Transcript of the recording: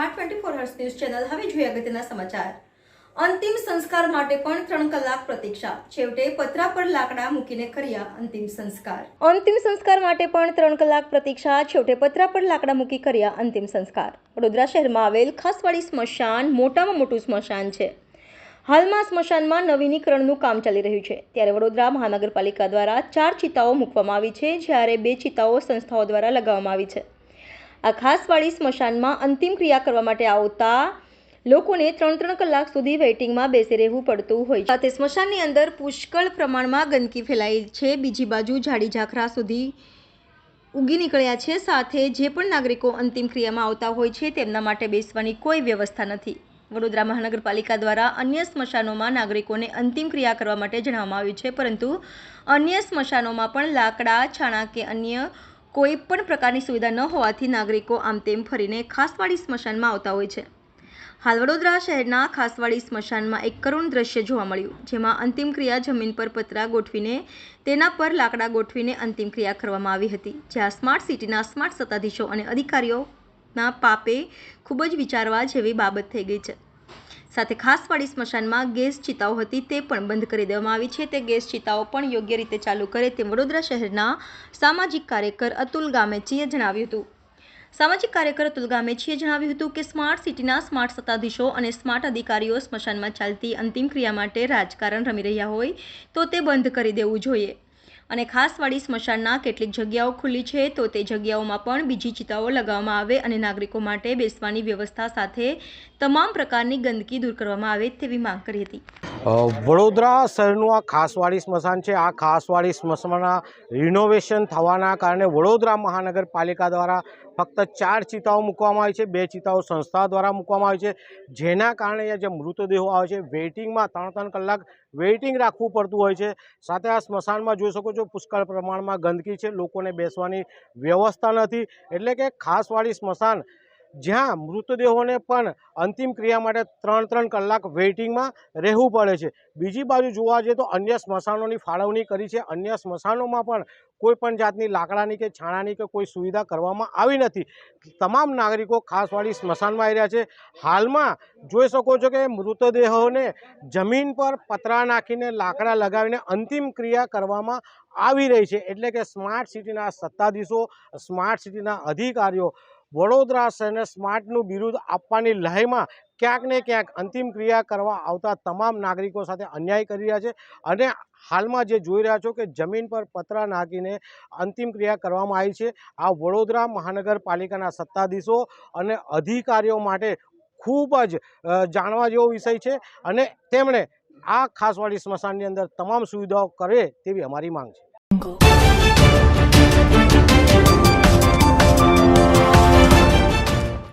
Smart 24 hertz news channel હવે જોઈએ અગત્યના સમાચાર। અંતિમ સંસ્કાર માટે પણ 3 કલાક પ્રતીક્ષા, છેવટે પતરા પર લાકડા મૂકીને કર્યા અંતિમ સંસ્કાર। અંતિમ સંસ્કાર માટે પણ 3 કલાક પ્રતીક્ષા, છેવટે પતરા પર લાકડા મૂકી કર્યા અંતિમ સંસ્કાર। વડોદરા શહેરમાં આવેલ ખાસવાડી સ્મશાન મોટામાં મોટું સ્મશાન છે। હાલમાં સ્મશાનમાં નવીનીકરણનું કામ ચાલી રહ્યું છે, ત્યારે વડોદરા મહાનગરપાલિકા દ્વારા 4 ચિતાઓ મૂકવામાં આવી છે, જ્યારે 2 ચિતાઓ સંસ્થાઓ દ્વારા લગાવવામાં આવી છે। આ ખાસવાડી સ્મશાનમાં અંતિમ ક્રિયા કરવા માટે આવતા લોકોને 3 કલાક સુધી વેઇટિંગમાં બેસી રહેવું પડતું હોય છે। સાથે સ્મશાનની અંદર પુષ્કળ પ્રમાણમાં ગંદકી ફેલાઈ છે, બીજી બાજુ ઝાડી ઝાખરા સુધી ઉગી નીકળ્યા છે। સાથે જે પણ નાગરિકો અંતિમ ક્રિયામાં આવતા હોય છે તેમના માટે બેસવાની કોઈ વ્યવસ્થા નથી। વડોદરા મહાનગરપાલિકા દ્વારા અન્ય સ્મશાનોમાં નાગરિકોને અંતિમ ક્રિયા કરવા માટે જણાવવામાં આવ્યું છે, પરંતુ અન્ય સ્મશાનોમાં પણ લાકડા, છાણા કે અન્ય કોઈ પણ પ્રકારની સુવિધા ન હોવાથી નાગરિકો આમ તેમ ફરીને ખાસવાડી સ્મશાનમાં આવતા હોય છે। હાલ વડોદરા શહેરના ખાસવાડી સ્મશાનમાં એક કરુણ દ્રશ્ય જોવા મળ્યું, જેમાં અંતિમ ક્રિયા જમીન પર પતરા ગોઠવીને તેના પર લાકડા ગોઠવીને અંતિમ ક્રિયા કરવામાં આવી હતી, જ્યાં સ્માર્ટ સિટીના સ્માર્ટ સત્તાધીશો અને અધિકારીઓના પાપે ખૂબ જ વિચારવા જેવી બાબત થઈ ગઈ છે। સાથે ખાસવાડી સ્મશાનમાં ગેસ ચિતાઓ હતી તે પણ બંધ કરી દેવામાં આવી છે। તે ગેસ ચિતાઓ પણ યોગ્ય રીતે ચાલુ કરે તેમ વડોદરા શહેરના સામાજિક કાર્યકર અતુલ ગામેચીએ જણાવ્યું હતું। સામાજિક કાર્યકર અતુલ ગામેચીએ જણાવ્યું હતું કે સ્માર્ટ સિટીના સ્માર્ટ સત્તાધીશો અને સ્માર્ટ અધિકારીઓ સ્મશાનમાં ચાલતી અંતિમ ક્રિયા માટે રાજકારણ રમી રહ્યા હોય તો તે બંધ કરી દેવું જોઈએ, અને ખાસવાડી સ્મશાનના કેટલીક જગ્યાઓ ખુલ્લી છે તો તે જગ્યાઓમાં પણ બીજી ચિતાઓ લગાવવામાં આવે અને નાગરિકો માટે બેસવાની વ્યવસ્થા સાથે તમામ પ્રકારની ગંદકી દૂર કરવામાં આવે તેવી માંગ કરી હતી। વડોદરા શહેરનું આ ખાસવાડી સ્મશાન છે। આ ખાસવાડી સ્મશાનના રિનોવેશન થવાના કારણે વડોદરા મહાનગરપાલિકા દ્વારા ફક્ત 4 ચિતાઓ મૂકવામાં આવી છે, 2 ચિતાઓ સંસ્થા દ્વારા મૂકવામાં આવી છે, જેના કારણે જે મૃતદેહો આવે છે વેઇટિંગમાં 3 કલાક વેઇટિંગ રાખવું પડતું હોય છે। સાથે આ સ્મશાનમાં જોઈ શકો છો પુષ્કળ પ્રમાણમાં ગંદકી છે, લોકોને બેસવાની વ્યવસ્થા નથી, એટલે કે ખાસવાડી સ્મશાન જ્યાં મૃતદેહોને પણ અંતિમ ક્રિયા માટે 3 કલાક વેઇટિંગમાં રહેવું પડે છે। બીજી બાજુ જોવા જઈએ તો અન્ય સ્મશાનોની ફાળવણી કરી છે, અન્ય સ્મશાનોમાં પણ કોઈ પણ જાતની લાકડાની કે છાણાની કે કોઈ સુવિધા કરવામાં આવી નથી। તમામ નાગરિકો ખાસવાડી સ્મશાનમાં આવી રહ્યા છે। હાલમાં જોઈ શકો છો કે મૃતદેહોને જમીન પર પતરા નાખીને લાકડા લગાવીને અંતિમ ક્રિયા કરવામાં આવી રહી છે, એટલે કે સ્માર્ટ સિટીના સત્તાધીશો, સ્માર્ટ સિટીના અધિકારીઓ વડોદરા શહેરને સ્માર્ટનું બિરુદ આપવાની લહેરમાં ક્યાંક ને ક્યાંક અંતિમ ક્રિયા કરવા આવતા તમામ નાગરિકો સાથે અન્યાય કરી રહ્યા છે। અને હાલમાં જે જોઈ રહ્યા છો કે જમીન પર પતરા નાખીને અંતિમ ક્રિયા કરવામાં આવી છે। આ વડોદરા મહાનગરપાલિકાના સત્તાધીશો અને અધિકારીઓ માટે ખૂબ જ જાણવા જેવો વિષય છે, અને તેમણે આ ખાસવાડી સ્મશાનની અંદર તમામ સુવિધાઓ કરે તેવી અમારી માંગ છે।